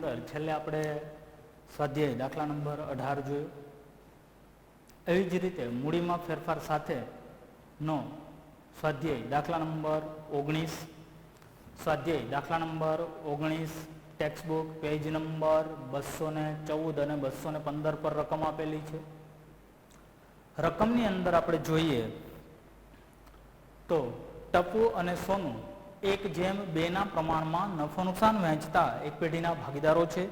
અંદર છેલ્લે આપણે સ્વાધ્યાય દાખલા નંબર 18 જોયો. એવી જ રીતે મૂડીમાં ફેરફાર સાથેનો સ્વાધ્યાય દાખલા નંબર 19, સ્વાધ્યાય દાખલા number 19 text book page number 214 અને 215 પર રકમ આપેલી છે. રકમની અંદર આપણે જોઈએ તો ટપુ અને સોનું 1:2 પ્રમાણમાં નફો નુકસાન વહેંચતા એક પેઢીના ભાગીદારો છે.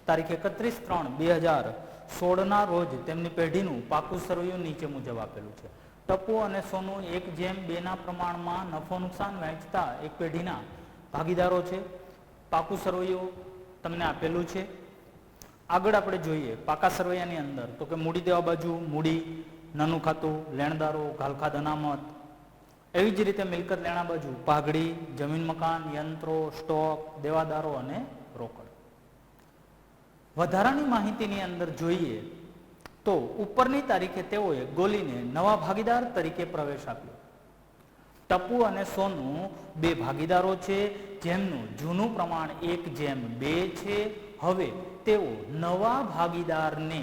તારીખ 31/3/2016 રોજ તેમની પેઢીનું પાકું સરવૈયું નીચે મુજબ આપેલું છે. ટપુ અને સોનું 1:2 પ્રમાણમાં નફો નુકસાન વહેંચતા એક પેઢીના ભાગીદારો છે. પાકું સરવૈયું તમને આપેલું છે. આગળ આપણે જોઈએ પાકા સરવૈયાની અંદર તો કે મૂડી દેવા બાજુ મૂડી, નાનું ખાતું, લેણદારો, ઘાલખાદ અનામત. એવી જ રીતે મિલકત લેણા બાજુ પાઘડી, જમીન મકાન, યંત્રો, સ્ટોક, દેવાદારો અને રોકડ. વધારાની માહિતીની અંદર જોઈએ તો ઉપરની તારીખે તેઓએ ગોલીને નવા ભાગીદાર તરીકે પ્રવેશ આપ્યો. ટપુ અને સોનું 2 ભાગીદારો છે જેમનું જૂનું પ્રમાણ 1:2 છે. હવે તેઓ નવા ભાગીદારને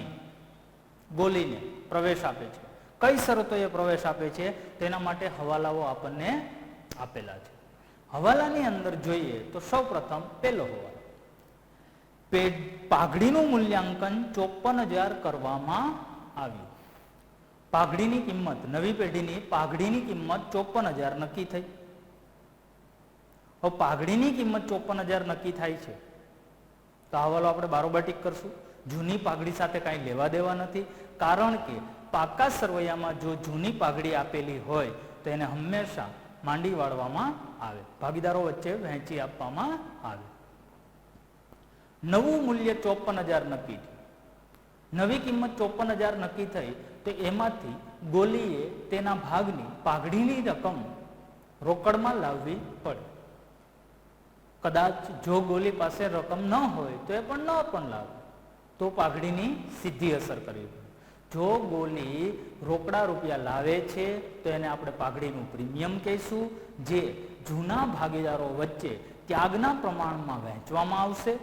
ગોલીને પ્રવેશ આપે છે. કઈ શરતોએ પ્રવેશ આપે છે તેના માટે હવાલાઓ આપણને આપેલા છે. હવાલાની અંદર જોઈએ તો સૌપ્રથમ પહેલો હવાલો, પાઘડીનું મૂલ્યાંકન 54,000 કરવામાં આવ્યું. પાઘડીની કિંમત, નવી પેઢીની પાઘડીની કિંમત 54,000 નક્કી થઈ. હવે પાઘડીની કિંમત 54,000 નક્કી થાય છે તો હવાલો આપણે બારોબાર ટીક કરશું. જૂની પાઘડી સાથે કાંઈ લેવા દેવા નથી, કારણ કે પાકા સરવૈયામાં જો જૂની પાઘડી આપેલી હોય તો એને હંમેશા માંડી વાળવામાં આવે, ભાગીદારો વચ્ચે વહેંચી આપવામાં આવે. નવું મૂલ્ય 54,000 નક્કી થયું. નવી કિંમત 54,000 નક્કી થઈ તો એમાંથી ગોલીએ તેના ભાગની પાઘડીની રકમ રોકડમાં લાવવી પડે. કદાચ જો ગોલી પાસે રકમ ન હોય તો એ પણ ન પણ લાવે તો પાઘડીની સીધી અસર કરવી પડે. જો ગોલી રોકડા રૂપિયા લાવે છે તો એને આપણે પાઘડીનું પ્રીમિયમ કહીશું, જે જૂના ભાગીદારો વચ્ચે ત્યાગના પ્રમાણમાં વહેંચવામાં આવશે.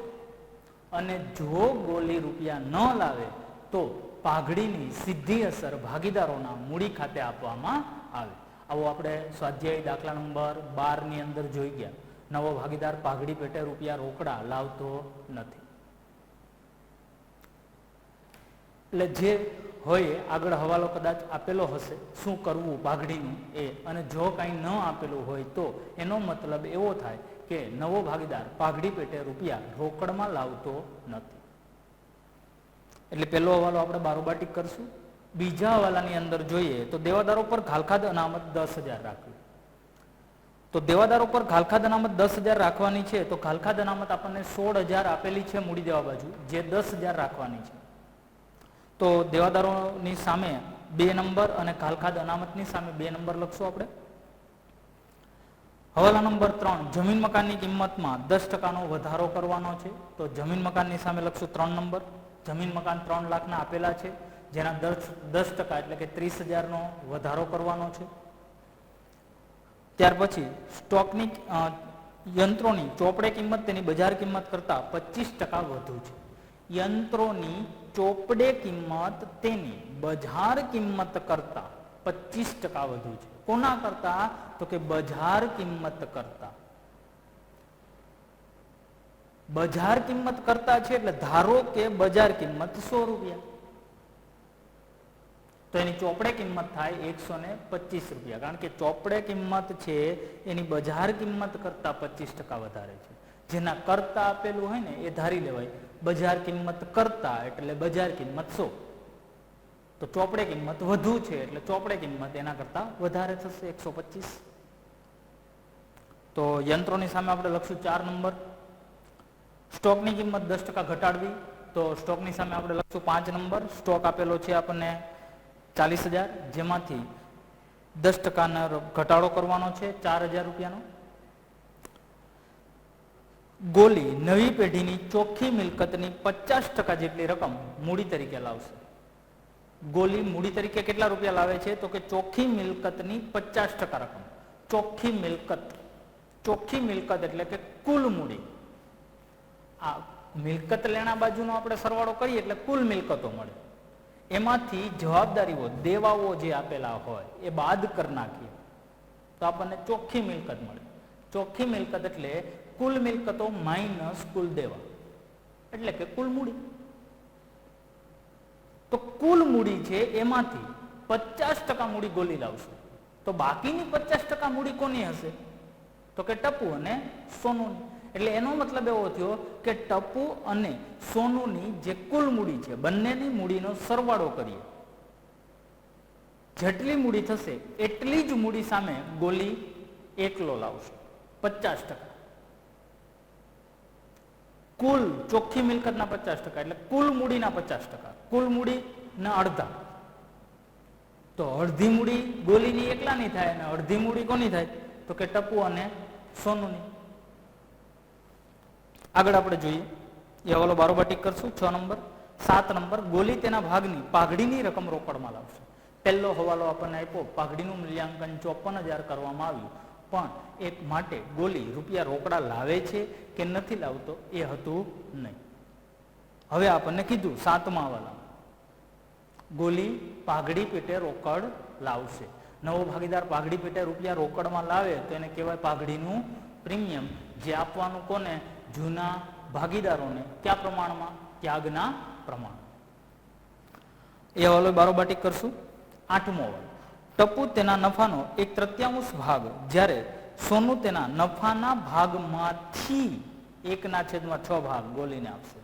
અને જો ગોલી રૂપિયા ન લાવે તો પાઘડીની સીધી અસર ભાગીદારોના મૂડી ખાતે આપવામાં આવે. આવો આપણે સ્વાધ્યાય દાખલા નંબર 12 ની અંદર જોઈ ગયા. નવો ભાગીદાર પાઘડી પેટે રૂપિયા રોકડા લાવતો નથી. એટલે જે હોય આગળ હવાલો કદાચ આપેલો હશે શું કરવું પાઘડીનું એ, અને જો કાંઈ ન આપેલું હોય તો એનો મતલબ એવો થાય કે નવો ભાગીદાર પાઘડી પેટે રૂપિયા રોકડમાં લાવતો નથી. એટલે પહેલો હવાલો આપણે બારોબાર ટીક કરશું. બીજા હવાલાની અંદર જોઈએ તો દેવાદારો પર ઘાલખાદ અનામત 10,000 રાખવી. તો દેવાદારો પર ઘાલખાદ અનામત 10,000 રાખવાની છે તો ઘાલખાદ અનામત આપણને 16,000 આપેલી છે મૂડી દેવા બાજુ, જે 10,000 રાખવાની છે. તો દેવાદારોની સામે 2 નંબર અને ઘાલખાદ અનામતની સામે 2 નંબર લખશું આપણે. હવાલા નંબર 3, જમીન મકાનની કિંમતમાં 10% વધારો કરવાનો છે તો જમીન મકાનની સામે લખશું 3 નંબર. જમીન મકાન 3 લાખના આપેલા છે, જેના 10% એટલે કે 30,000નો વધારો કરવાનો છે. ત્યાર પછી સ્ટોકની યંત્રોની ચોપડે કિંમત તેની બજાર કિંમત કરતા 25% વધુ છે. યંત્રોની ચોપડે કિંમત તેની બજાર કિંમત કરતા 25% વધુ છે. કોના કરતા? તો કે બજાર કિંમત કરતા. બજાર કિંમત કરતા છે એટલે ધારો કે બજાર કિંમત 100 રૂપિયા તો એની ચોપડે કિંમત થાય 125 રૂપિયા, કારણ કે ચોપડે કિંમત છે એની બજાર કિંમત કરતા 25% વધારે છે. જેના કરતા આપેલું હોય ને એ ધારી લેવાય. બજાર કિંમત કરતા એટલે બજાર કિંમત 100, તો ચોપડે કિંમત વધુ છે એટલે ચોપડે કિંમત એના કરતા વધારે થશે 125. તો યંત્રોની સામે આપણે લખશું 4 નંબર. સ્ટોકની કિંમત 10% ઘટાડવી તો સ્ટોકની સામે આપણે લખશું 5 નંબર. સ્ટોક આપેલો છે આપણને 40,000, જેમાંથી 10% ઘટાડો કરવાનો છે 4,000 રૂપિયાનો. ગોલી નવી પેઢીની ચોખ્ખી મિલકતની 50% જેટલી રકમ મૂડી તરીકે લાવશે. ગોલી મૂડી તરીકે કેટલા રૂપિયા લાવે છે? તો કે ચોખ્ખી મિલકતની 50% રકમ. ચોખ્ખી મિલકત એટલે કે કુલ મૂડી. આ મિલકત લેણા બાજુનો આપણે સરવાળો કરીએ એટલે કુલ મિલકતો મળે. એમાંથી જવાબદારીઓ દેવાઓ જે આપેલા હોય એ બાદ કરી નાખીએ તો આપણને ચોખ્ખી મિલકત મળે. ચોખ્ખી મિલકત એટલે કુલ મિલકતો માઇનસ કુલ દેવા એટલે કે કુલ મૂડી. તો કુલ મૂડી છે એમાંથી 50% મૂડી ગોલી લાવશે. તો બાકીની 50% મૂડી કોની હશે? તો કે ટપુ અને સોનુની. એટલે એનો મતલબ એવો થયો કે ટપુ અને સોનુની જે કુલ મૂડી છે બંનેની મૂડીનો સરવાળો કરીએ, જેટલી મૂડી થશે એટલી જ મૂડી સામે ગોલી એકલો લાવશે 50%. કુલ ચોખ્ખી મિલકતના 50% એટલે કુલ મૂડીના 50%. કુલ મૂડીના અડધા. તો અડધી મૂડી ગોલીની એકલાની થાય અને અડધી મૂડી કોની થાય? તો કે ટપુ અને સોનુની. આગળ આપણે જોઈએ એ હવાલો બારોબાર ટીક કરશું. 6 નંબર. 7 નંબર, ગોલી તેના ભાગની પાઘડીની રકમ રોકડમાં લાવશે. પહેલો હવાલો આપણને આપ્યો, પાઘડીનું મૂલ્યાંકન 54,000 કરવામાં આવ્યું, પણ એક માટે ગોલી રૂપિયા રોકડા લાવે છે કે નથી લાવતો એ હતું નહીં. હવે આપણને કીધું 7મા હવાલા ગોલી પાઘડી પેટે રોકડ લાવશે. નવો ભાગીદાર પાઘડી પેટે રૂપિયા રોકડમાં લાવે તો એને કહેવાય પાઘડીનું પ્રીમિયમ, જે આપવાનું કોને? જૂના ભાગીદારોને. કયા પ્રમાણમાં? ત્યાગના પ્રમાણ. એ હવાલો બારોબાર ટીક કરશું. 8મો હવાલો, ટપુ તેના નફાનો 1/3 ભાગ જ્યારે સોનું તેના નફાના ભાગમાંથી 1/6 ભાગ ગોલીને આપશે.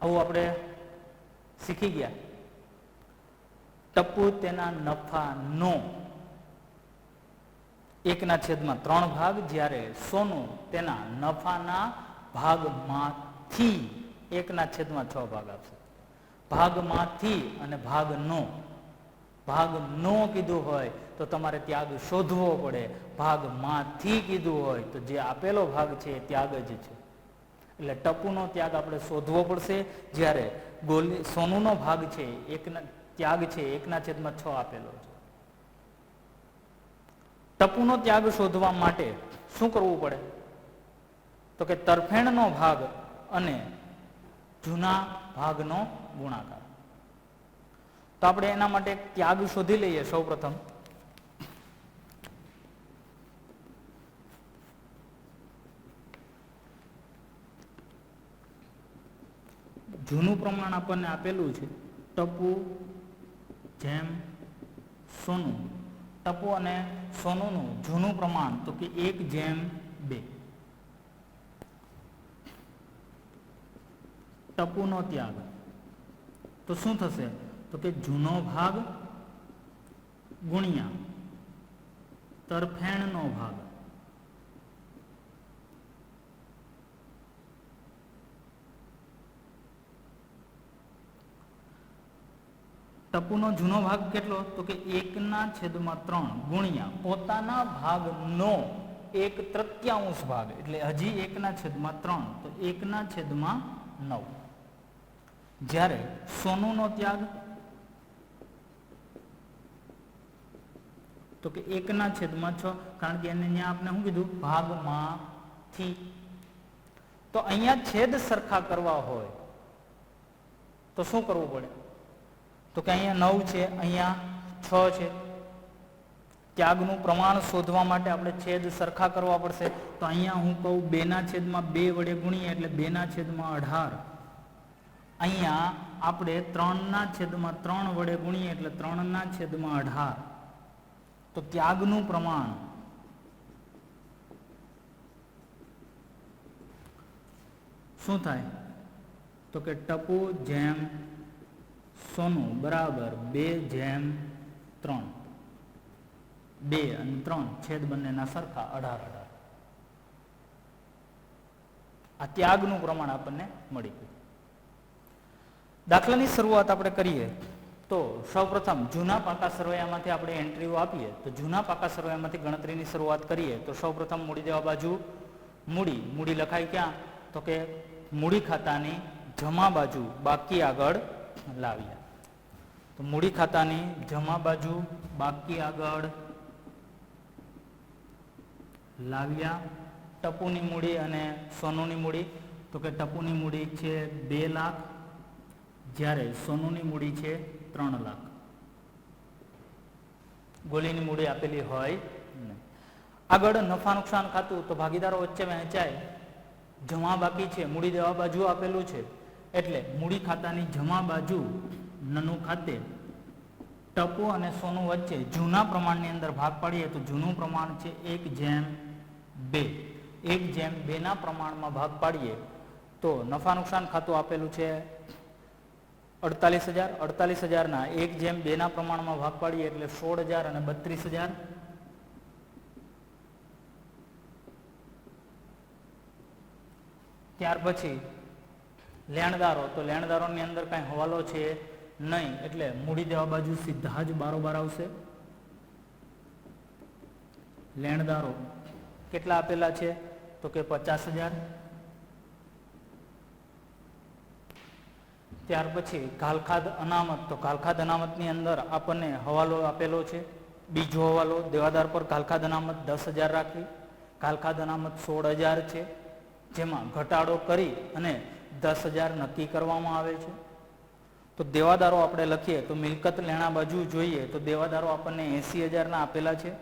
આવું આપણે શીખી ગયા. ટપુ તેના નફાનો 1/3 ભાગ જ્યારે સોનું તેના નફાના ભાગમાંથી 1/6 ભાગ આપશે. ભાગમાંથી અને ભાગનો કીધું હોય તો તમારે ત્યાગ શોધવો પડે. ભાગમાંથી કીધું હોય તો જે આપેલો ભાગ છે એ ત્યાગ જ છે. એટલે ટપુનો ત્યાગ આપણે શોધવો પડશે. જ્યારે ગોલી સોનુનો ભાગ છે ત્યાગ છે 1/6 આપેલો છે. ટપુનો ત્યાગ શોધવા માટે શું કરવું પડે? તો કે તરફેણનો ભાગ અને જૂના ભાગનો ગુણાકાર. તો આપણે એના માટે ત્યાગ શોધી લઈએ. સૌ પ્રથમ જૂનું પ્રમાણ આપણને આપેલું છે ટપુ જેમ સોનું. ટપુ અને સોનુનું જૂનું પ્રમાણ તો કે 1/2. ટપુનો ત્યાગ તો શું થશે? તો કે જૂનો ભાગ ગુણ્યા તરફેણનો ભાગ. ટપુનો જૂનો ભાગ કેટલો? તો કે 1/3 ગુણ્યા પોતાના ભાગનો 1/3 ભાગ એટલે હજી 1/3 તો 1/9. જ્યારે સોનુનો ત્યાગ તો કે 1/6, કારણ કે એને અહીંયા આપણે શું કીધું? ભાગમાંથી. તો અહીંયા છેદ સરખા કરવા હોય તો શું કરવું પડે? તો કે અહીંયા 9 છે, અહીંયા 6 છે. ત્યાગનું પ્રમાણ શોધવા માટે આપણે છેદ સરખા કરવા પડશે. તો અહીંયા હું કહું 2/2 વડે ગુણીએ એટલે 2/18. અહીંયા આપણે 3/3 વડે ગુણીએ એટલે 3/18. તો ત્યાગનું પ્રમાણ શું થાય? તો કે ટપુ જેમ સોનું બરાબર 2/3. 2 અને 3 છેદ બંનેના સરખા 18. આ ત્યાગનું પ્રમાણ આપણને મળી ગયું. દાખલાની શરૂઆત આપણે કરીએ તો સૌપ્રથમ જૂના પાકા સરવૈયામાંથી આપણે એન્ટ્રીઓ આપીએ. તો જૂના પાકા સરવૈયામાંથી ગણતરીની શરૂઆત કરીએ તો સૌપ્રથમ મૂડી દેવા બાજુ મૂડી લખાય ક્યાં? તો કે મૂડી ખાતાની જમા બાજુ બાકી આગળ લાવ્યા. તો મૂડી ખાતાની જમા બાજુ બાકી આગળ લાવ્યા. ટપુની મૂડી અને સોનુની મૂડી? તો કે ટપુની મૂડી છે 2 લાખ, જ્યારે સોનુની મૂડી છે 3 લાખ. ગોલીની મૂડી આપેલી હોય નહીં. આગળ નફા નુકસાન ખાતું, તો ભાગીદારો વચ્ચે વહેંચાય, જમા બાકી છે, મૂડી દેવા બાજુ આપેલું છે, એટલે મૂડી ખાતાની જમા બાજુ નનું ખાતે ટપુ અને સોનું વચ્ચે જૂના પ્રમાણની અંદર ભાગ પાડીએ તો જૂનું પ્રમાણ છે 1/2. 1/2 ના પ્રમાણમાં ભાગ પાડીએ તો નફા નુકસાન ખાતું આપેલું છે 48,000. 48,000 ના 1/2 ના પ્રમાણમાં ભાગ પાડીએ એટલે 16,000 અને 32,000. ત્યાર પછી લેણદારો, તો લેણદારોની અંદર કઈ હવાલો છે નહીં, એટલે મૂડી દેવા બાજુ સીધા જ બારોબાર આવશે. લેણદારો કેટલા આપેલા છે? તો કે 50,000. ત્યાર પછી ઘાલખાદ અનામત, તો ઘાલખાદ અનામતની અંદર આપણને હવાલો આપેલો છે. બીજો હવાલો દેવાદાર પર ઘાલખાદ અનામત 10,000 રાખી, ઘાલખાદ અનામત 16,000 છે, જેમાં ઘટાડો કરી અને 10,000 નક્કી કરવામાં આવે છે. તો દેવાદારો આપણે લખીએ તો મિલકત લેણા બાજુ જોઈએ તો દેવાદારો આપણને 80,000 ના આપેલા છે.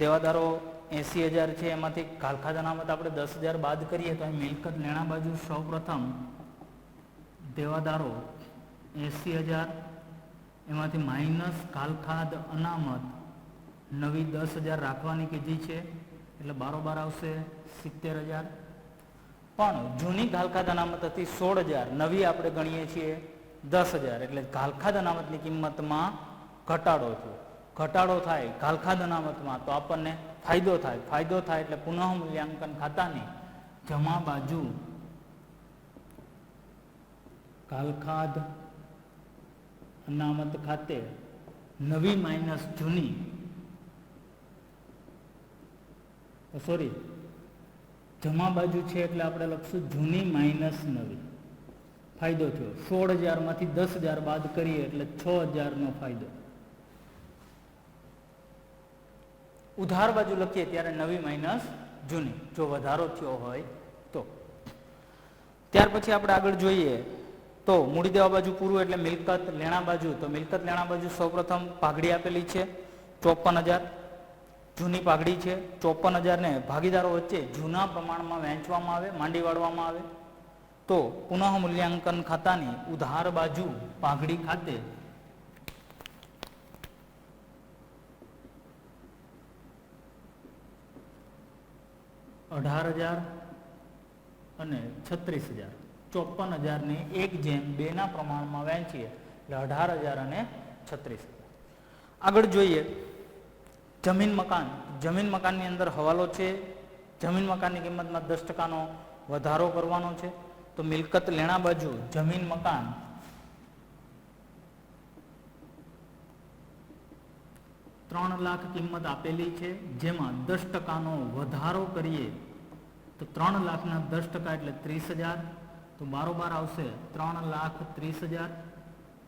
દેવાદારો 80,000 છે, એમાંથી ઘાલખાદ અનામત આપણે 10,000 બાદ કરીએ તો અહીં મિલકત લેણા બાજુ સૌપ્રથમ દેવાદારો 80,000, એમાંથી માઇનસ ઘાલખાદ અનામત નવી 10,000 રાખવાની કીધી છે, એટલે બારોબાર આવશે 70,000. પણ જૂની ઘાલખાદ અનામત હતી 16,000, નવી આપણે ગણીએ છીએ 10,000, એટલે ઘાલખાદ અનામતની કિંમતમાં ઘટાડો થયો. ઘટાડો થાય ઘાલખાદ અનામતમાં તો આપણને ફાયદો થાય. ફાયદો થાય એટલે પુનઃ મૂલ્યાંકન ખાતાની જમા બાજુ ઘાલખાદ અનામત ખાતે નવી માઇનસ જૂની, સોરી જમા બાજુ છે એટલે આપણે લખશું જૂની માઇનસ નવી. ફાયદો થયો 16,000 માંથી 10,000 બાદ કરીએ એટલે 6,000 નો ફાયદો. ઉધાર બાજુ લખીએ ત્યારે નવી માઇનસ જૂની, જો વધારો થયો હોય તો. ત્યાર પછી આપણે આગળ જોઈએ તો મૂડી દેવા બાજુ પૂરું એટલે મિલકત લેણા બાજુ, તો મિલકત લેણા બાજુ સૌપ્રથમ પાઘડી આપેલી છે 54,000, જૂની પાઘડી છે 54,000 ને ભાગીદારો વચ્ચે જૂના પ્રમાણમાં વહેંચવામાં આવે, માંડી વાળવામાં આવે. તો પુનઃ મૂલ્યાંકન ખાતાની ઉધાર બાજુ પાઘડી ખાતે 18,000 અને 36,000, 54,000 ને 1/2 ના પ્રમાણમાં વહેંચીએ એટલે 18,000 અને 36,000. આગળ જોઈએ જમીન મકાન. જમીન મકાનની અંદર હવાલો છે, જમીન મકાનની કિંમતમાં 10% વધારો કરવાનો છે. તો મિલકત લેણા બાજુ જમીન મકાન 3 લાખ કિંમત આપેલી છે, જેમાં 10% વધારો કરીએ તો 3 લાખના 10% એટલે 30,000, તો બારોબાર આવશે 3,30,000.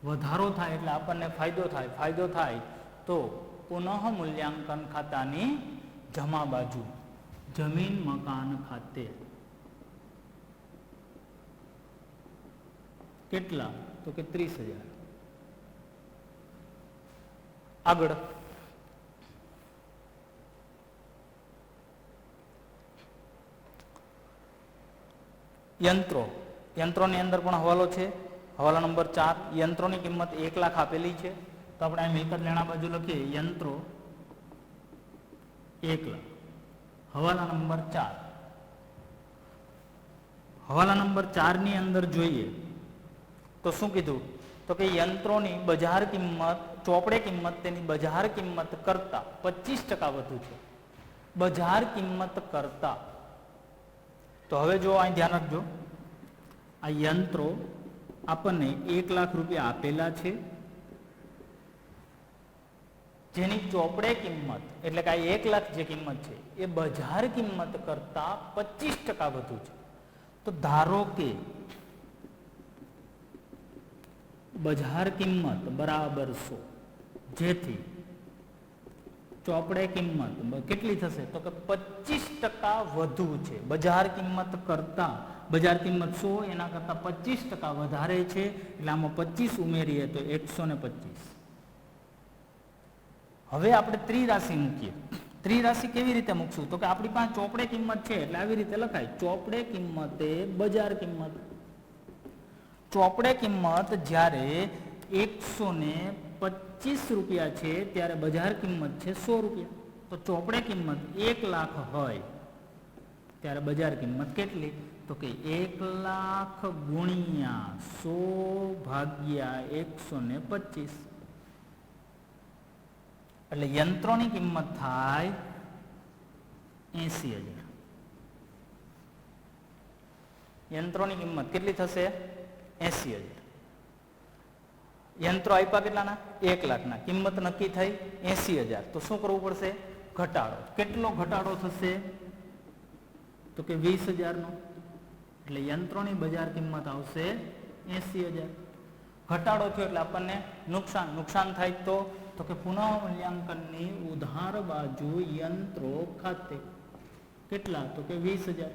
વધારો થાય એટલે આપણને ફાયદો થાય. ફાયદો થાય તો પુનઃ મૂલ્યાંકન ખાતાની જમા બાજુ જમીન મકાન ખાતે કેટલા? તો કે 30,000. આગળ યંત્રો. યંત્રોની અંદર પણ હવાલો છે. હવાલા નંબર 4. યંત્રોની કિંમત 1 લાખ આપેલી છે, તો આપણે આ મિલકત લેણા બાજુ લખીએ યંત્રો 1 લાખ. હવાલા નંબર 4. હવાલા નંબર 4 ની અંદર જોઈએ તો શું કીધું? તો કે યંત્રોની બજાર કિંમત, ચોપડે કિંમત તેની બજાર કિંમત કરતા 25% વધુ છે. બજાર કિંમત કરતા. તો હવે જો અહીં ધ્યાન રાખજો, આ યંત્રો આપણને 1 લાખ રૂપિયા આપેલા છે, જેની ચોપડે કિંમત એટલે કે આ 1 લાખ જે કિંમત છે એ બજાર કિંમત કરતા 25% વધુ છે. તો ધારો કે બજાર કિંમત બરાબર 100, જેથી ચોપડે કિંમત કેટલી થશે તો કે 25% વધુ છે. બજાર કિંમત કરતા બજાર કિંમત 100 એના કરતા 25% વધારે છે એટલે આમાં 25 ઉમેરીએ તો 125. હવે આપણે ત્રિરાશિ મૂકીએ. ત્રિરાશિ કેવી રીતે મૂકશું તો કે આપણી પાસે ચોપડે કિંમત છે એટલે આવી રીતે લખાય ચોપડે કિંમતે બજાર કિંમત. ચોપડે કિંમત જ્યારે 125 રૂપિયા છે ત્યારે બજાર કિંમત છે 100 રૂપિયા. તો ચોપડે કિંમત 1 લાખ હોય ત્યારે બજાર કિંમત કેટલી તો કે 1 લાખ ગુણ્યા 100 ભાગ્યા 125 એટલે યંત્રોની કિંમત થાય 80,000. યંત્રોની કિંમત કેટલી થશે 80,000. યંત્રો આપ્યા કેટલાના 1 લાખના, કિંમત નક્કી થઈ 80,000. તો શું કરવું પડશે ઘટાડો. કેટલો ઘટાડો થશે તો કે 20,000 નો. એટલે યંત્રોની બજાર કિંમત આવશે 80,000. ઘટાડો થયો એટલે આપણને નુકસાન થાય તો કે પુનઃ મૂલ્યાંકનની ઉધાર બાજુ યંત્રો ખાતે કેટલા તો કે 20,000.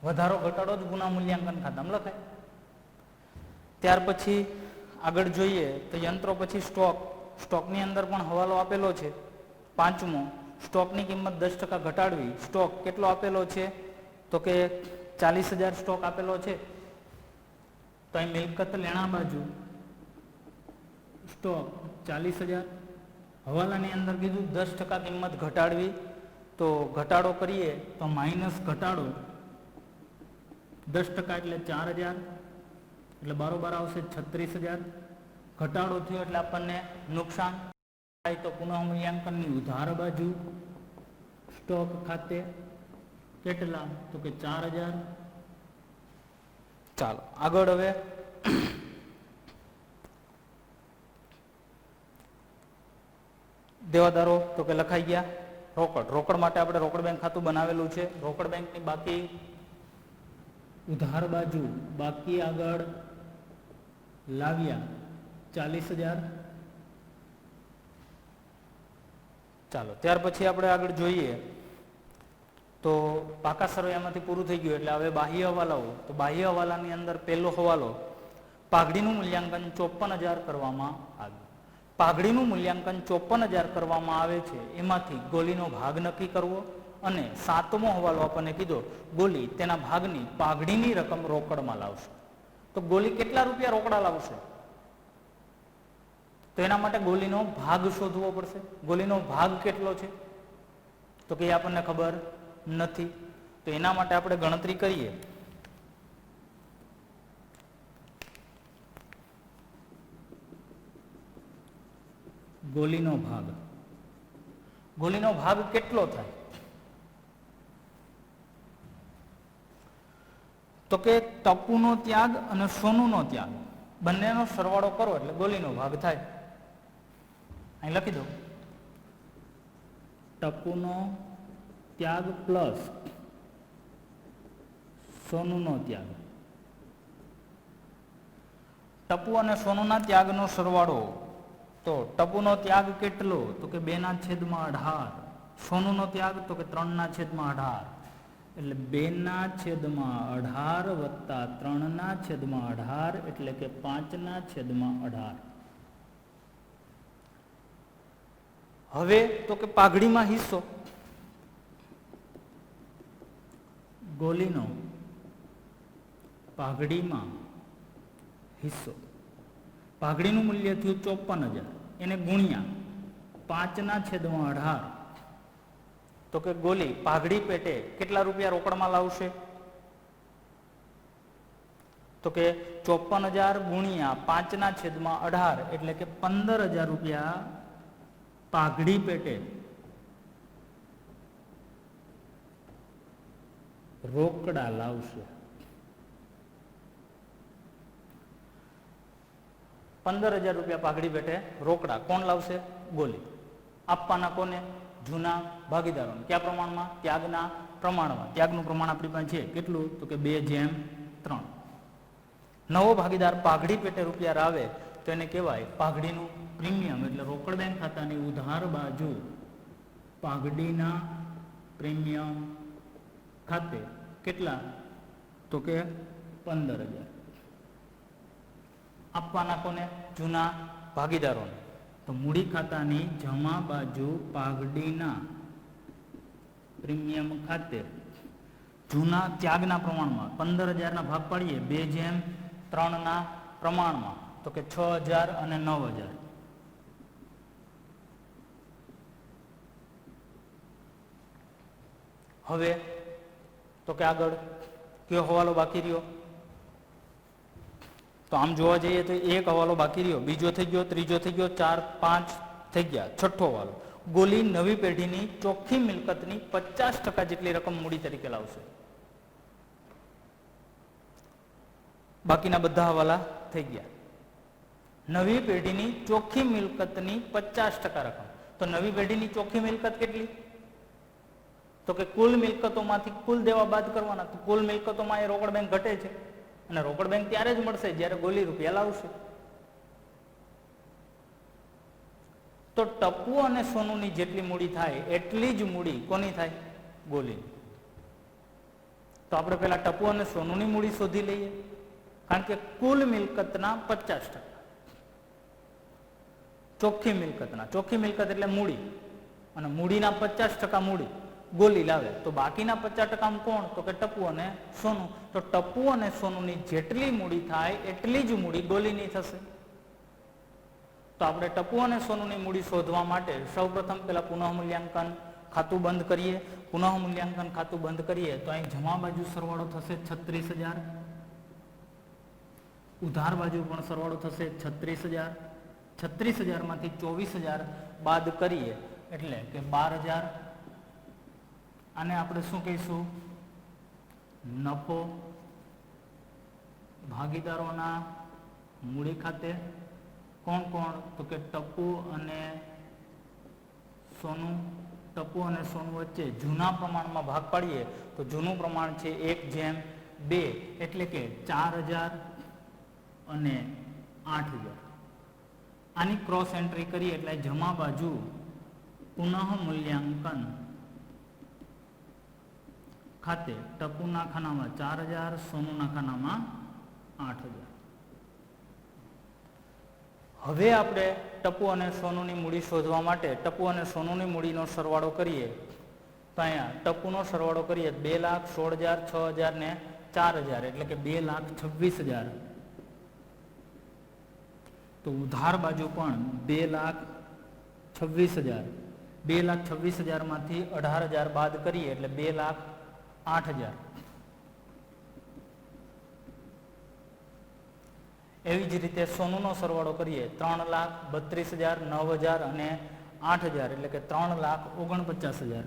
વધારો ઘટાડો જ પુનઃ મૂલ્યાંકન ખાતામાં લખાય. ત્યાર પછી આગળ જોઈએ તો યંત્રો પછી સ્ટોકની અંદર પણ હવાલો આપેલો છે. પાંચમો, સ્ટોકની કિંમત 10% ઘટાડવી. સ્ટોક કેટલો આપેલો છે તો કે 40,000 સ્ટોક આપેલો છે. તો અહીં મિલકત લેણા બાજુ સ્ટોક 40,000. હવાલાની અંદર કીધું 10% કિંમત ઘટાડવી. તો ઘટાડો કરીએ તો માઇનસ ઘટાડો 10% એટલે 4,000 એટલે બારોબાર આવશે 36,000. ઘટાડો થયો એટલે આપણને નુકસાન થાય તો પુનઃ મૂલ્યાંકનની ઉધાર બાજુ સ્ટોક ખાતે કેટલા તો કે 4,000. ચાલો આગળ હવે દેવાદારો તો કે લખાઈ ગયા. રોકડ માટે આપણે રોકડ બેંક ખાતું બનાવેલું છે. રોકડ બેંકની બાકી ઉધાર બાજુ બાકી આગળ લાવ્યા 40,000. ચાલો ત્યાર પછી આપણે આગળ જોઈએ તો પાકા સરવૈયામાંથી પૂરું થઈ ગયું એટલે હવે બાહ્ય હવાલાઓ. તો બાહ્ય હવાલાની અંદર પહેલો હવાલો પાઘડીનું મૂલ્યાંકન 54,000 કરવામાં આવ્યું. પાઘડીનું મૂલ્યાંકન 54,000 કરવામાં આવે છે. એમાંથી ગોલીનો ભાગ નક્કી કરવો અને સાતમો હવાલો આપણને કીધો ગોલી તેના ભાગની પાઘડીની રકમ રોકડમાં લાવશે. તો ગોલી કેટલા રૂપિયા રોકડા લાવશે તો એના માટે ગોલીનો ભાગ શોધવો પડશે. ગોલીનો ભાગ કેટલો છે તો કે આપણને ખબર નથી. તો એના માટે આપણે ગણતરી કરીએ. ગોલીનો ભાગ કેટલો થાય તો કે ટપુનો ત્યાગ અને સોનુનો ત્યાગ બંનેનો સરવાળો કરો એટલે ગોલીનો ભાગ થાય. અહીં લખી દો ટપુનો ત્યાગ પ્લસ સોનુનો ત્યાગ. ટપુ અને સોનુના ત્યાગનો સરવાળો તો ટપુનો ત્યાગ કેટલો તો કે 2/18. સોનુનો ત્યાગ તો કે 3/18 એટલે 2/18 વત્તા 3/18 એટલે કે 5/18. હવે તો કે પાઘડીમાં હિસ્સો ગોલીનો પાઘડીમાં હિસ્સો. પાઘડીનું મૂલ્ય થયું 54,000 એને ગુણ્યા 5/18 તો કે ગોલી પાઘડી પેટે કેટલા રૂપિયા રોકડમાં લાવશે તો કે 54,000 ગુણ્યા 5/18 એટલે કે 15,000 રૂપિયા પાઘડી પેટે રોકડા લાવશે. 15,000 રૂપિયા પાઘડી પેટે રોકડા કોણ લાવશે ગોલી. આપવાના કોને જૂના ભાગીદારોને. કયા પ્રમાણમાં ત્યાગના પ્રમાણમાં. ત્યાગનું પ્રમાણ આપણી પાસે છે કેટલું તો કે 2/3. નવો ભાગીદાર પાઘડી પેટે રૂપિયા લાવે તો એને કહેવાય પાઘડીનું પ્રીમિયમ એટલે રોકડ બેંક ખાતાની ઉધાર બાજુ પાઘડીના પ્રીમિયમ ખાતે કેટલા? તો કે 15,000 આપવાના કોને? જૂના ભાગીદારોને. તો મૂડી ખાતાની જમા બાજુ પાઘડીના પ્રીમિયમ ખાતે જૂના ત્યાગના પ્રમાણમાં 15,000 ભાગ પાડીએ 2:3 પ્રમાણમાં, તો કે 6,000 અને 9,000. હવે તો કે આગળ કયો હવાલો બાકી રહ્યો? તો આમ જોવા જઈએ તો એક હવાલો બાકી રહ્યો, બીજો થઈ ગયો, ત્રીજો થઈ ગયો, 4, 5 થઈ ગયા, છઠ્ઠો હવાલો. ગોલી નવી પેઢીની ચોખ્ખી મિલકતની 50% જેટલી રકમ મૂડી તરીકે લાવશે. બાકીના બધા હવાલા થઈ ગયા. નવી પેઢીની ચોખ્ખી મિલકતની 50% રકમ. તો નવી પેઢીની ચોખ્ખી મિલકત કેટલી? તો કે કુલ મિલકતોમાંથી કુલ દેવા બાદ કરવાના. તો કુલ મિલકતોમાં એ રોકડ બેંક ઘટે છે, અને રોકડ બેંક ત્યારે જ મળશે જ્યારે ગોલી રૂપિયા લાવશે. તો ટપુ અને સોનુની જેટલી મૂડી થાય એટલી જ મૂડી કોની થાય? ગોલીની. તો આપણે પહેલા ટપુ અને સોનુની મૂડી શોધી લઈએ, કારણ કે કુલ મિલકતના 50%. ચોખ્ખી મિલકતના, ચોખ્ખી મિલકત એટલે મૂડી, અને મૂડીના 50% મૂડી ગોલી લાવે. તો બાકીના 50% કોણ? તો કે ટપુ અને સોનું. તો ટપુ અને સોનુની જેટલી મૂડી થાય એટલી જ મૂડી ગોલીની થશે. તો આપણે ટપુ અને સોનુની મૂડી શોધવા માટે સૌપ્રથમ પેલા પુનઃમૂલ્યાંકન ખાતું બંધ કરીએ. પુનઃમૂલ્યાંકન ખાતું બંધ કરીએ તો અહીં જમા બાજુ સરવાળો થશે 36,000, ઉધાર બાજુ પણ સરવાળો થશે 36,000. 36,000 માંથી 24,000 બાદ કરીએ એટલે કે 12,000. આને આપણે શું કહીશું? નફો ભાગીદારોના મૂડી ખાતે. કોણ કોણ? તો કે ટપુ અને સોનું. ટપુ અને સોનું વચ્ચે જૂના પ્રમાણમાં ભાગ પાડીએ તો જૂનું પ્રમાણ છે 1:2, એટલે કે 4,000 અને 8,000. આની ક્રોસ એન્ટ્રી કરીએ એટલે જમા બાજુ પુનઃ મૂલ્યાંકન ખાતે ટપુના ખાનામાં 4,000, સોનુના ખાનામાં 8,000. હવે આપણે ટપુ અને સોનુની મૂડી શોધવા માટે ટપુ અને સોનુની મૂડીનો સરવાળો કરીએ તો અહીંયા ટપુનો સરવાળો કરીએ 2,16,000, 6,000 ને 4,000, એટલે કે 2,26,000. તો ઉધાર બાજુ પણ 2,26,000. 2,26,000 માંથી 18,000 બાદ કરીએ એટલે 2,08,000. એવી જ રીતે સોનુનો સરવાળો કરીએ 3,32,000, 9,000 અને 8,000, એટલે કે 3,49,000.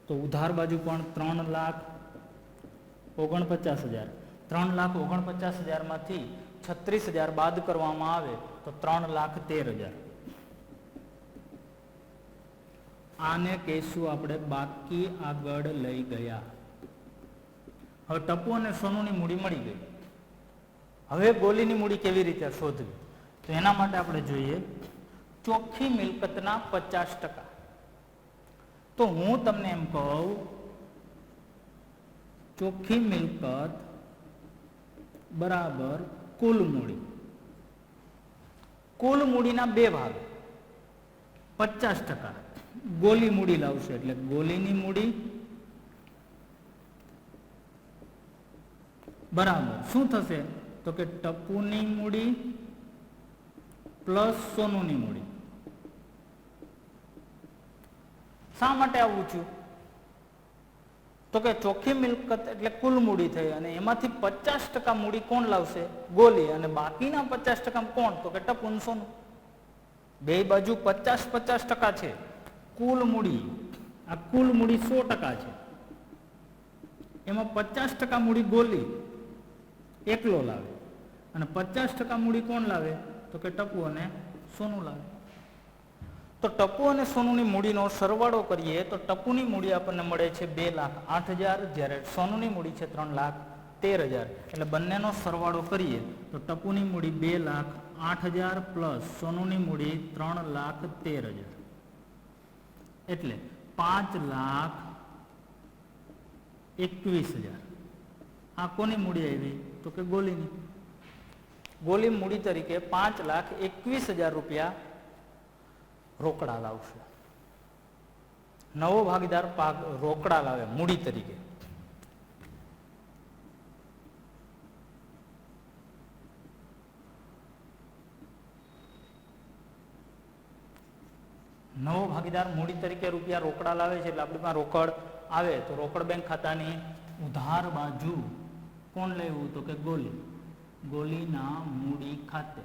તો ઉધાર બાજુ પણ 3,49,000. 3,49,000 માંથી 36,000 બાદ કરવામાં આવે તો 3,13,000. આને કહીશું આપણે બાકી આગળ લઈ ગયા. હવે ટપુ અને સોનુની મૂડી મળી ગઈ. હવે ગોલીની મૂડી કેવી રીતે શોધવી? તો એના માટે આપણે જોઈએ ચોખ્ખી મિલકતના 50%. તો હું તમને એમ કહું, ચોખ્ખી મિલકત બરાબર કુલ મૂડી. કુલ મૂડીના બે ભાગ, 50% ગોલી મૂડી લાવશે, એટલે ગોલીની મૂડી બરાબર શું થશે? તો કે ટપુની મૂડી પ્લસ સોનુની મૂડી. શા માટે આવું છું? તો કે ચોખ્ખી મિલકત એટલે કુલ મૂડી થઈ, અને એમાંથી 50% મૂડી કોણ લાવશે? ગોલી. અને બાકીના 50% કોણ? તો કે ટપુ અને સોનું. બે બાજુ 50-50% છે કુલ મૂડી. આ કુલ મૂડી 100% છે. એમાં 50% મૂડી ગોલી એકલો લાવે, અને 50% મૂડી કોણ લાવે? તો કે ટપુ અને સોનું લાવે. તો ટપુ અને સોનુની મૂડીનો સરવાળો કરીએ તો ટપુની મૂડી આપણને મળે છે 2,08,000, જ્યારે સોનુની મૂડી છે 3,13,000. 13,000 એટલે બંનેનો સરવાળો કરીએ તો ટપુની મૂડી 2,08,000 પ્લસ સોનુની મૂડી 3,13,000 એટલે 5,21,000. આ કોની મૂડી આવી તો કે ગોલીની. ગોલી મૂડી તરીકે 5,21,000 રૂપિયા રોકડા લાવશે. નવો ભાગીદાર રોકડા લાવે મૂડી તરીકે. નવો ભાગીદાર મૂડી તરીકે રૂપિયા રોકડા લાવે છે એટલે આપણી પાસે રોકડ આવે તો રોકડ બેંક ખાતાની ઉધાર બાજુ કોણ લેવું તો કે ગોલી. ગોલીના મૂડી ખાતે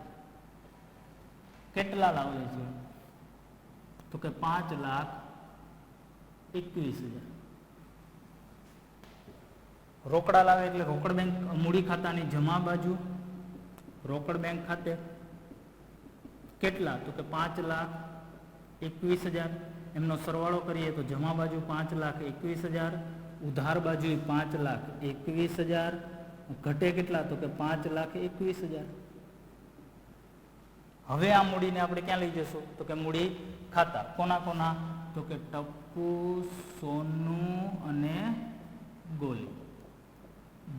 કેટલા લાવે છે તો કે 5,21,000. રોકડા લાવે એટલે રોકડ બેંક મૂડી ખાતાની જમા બાજુ રોકડ બેંક ખાતે કેટલા તો કે 5,21,000. એમનો સરવાળો કરીએ તો જમા બાજુ 5,21,000, ઉધાર બાજુ 5,21,000, ઘટે કેટલા તો કે 5,21,000. હવે આ મૂડીને આપણે ક્યાં લઈ જશું તો કે મૂડી ખાતા. કોના કોના તો કે ટપ્પુ, સોનુ અને ગોલી.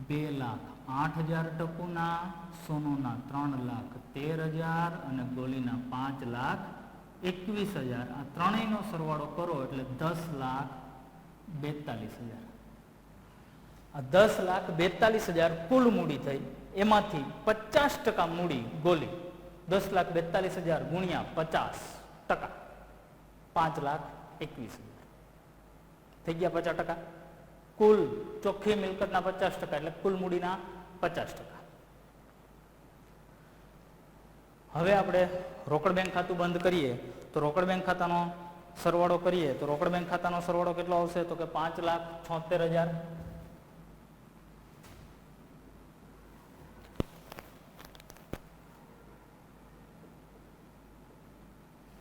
2,08,000 ટપ્પુના, સોનુના 3,13,000 અને ગોલીના 5,21,000. આ ત્રણેયનો સરવાળો કરો એટલે 10,42,000. આ 10,42,000 કુલ મૂડી થઈ. એમાંથી 50% મૂડી ગોલી. 10,42,000 ગુણ્યા 50%, 5,21,000 થઈ ગયા. 50% કુલ ચોખ્ખી મિલકતના 50% એટલે કુલ મૂડીના 50%. હવે આપણે રોકડ બેંક ખાતું બંધ કરીએ તો રોકડ બેંક ખાતાનો સરવાળો કરીએ તો રોકડ બેંક ખાતાનો સરવાળો કેટલો આવશે તો કે 5,76,000.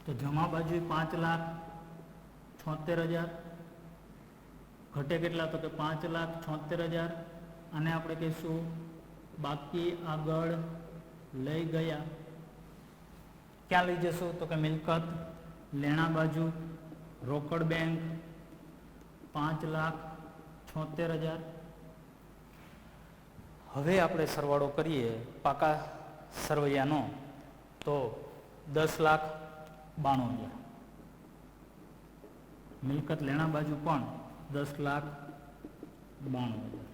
તો જમા બાજુ 5,76,000, ઘટે કેટલા તો કે 5,76,000. અને આપણે કહીશું બાકી આગળ લઈ ગયા. ક્યાં લઈ જશું તો કે મિલકત લેણા બાજુ રોકડ બેંક 5,76,000. હવે આપણે સરવાળો કરીએ પાકા સરવૈયાનો તો 10,92,000. મિલકત લેણા બાજુ પણ 10,92,000.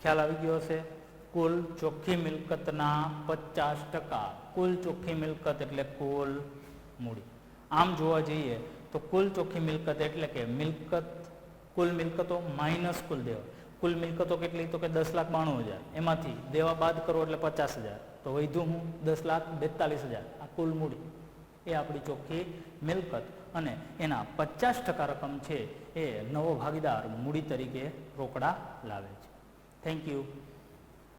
ખ્યાલ આવી ગયો હશે. કુલ ચોખ્ખી મિલકતના 50%. કુલ ચોખ્ખી મિલકત એટલે કુલ મૂડી. આમ જોવા જઈએ તો કુલ ચોખ્ખી મિલકત એટલે કે મિલકત કુલ મિલકતો માઇનસ કુલ દેવા. કુલ મિલકતો કેટલી તો કે 10,92,000. એમાંથી દેવા બાદ કરો એટલે 50,000. તો વધ્યું હું 10,42,000. આ કુલ મૂડી એ આપણી ચોખ્ખી મિલકત અને એના 50% રકમ છે એ નવો ભાગીદાર મૂડી તરીકે રોકડા લાવે છે. Thank you.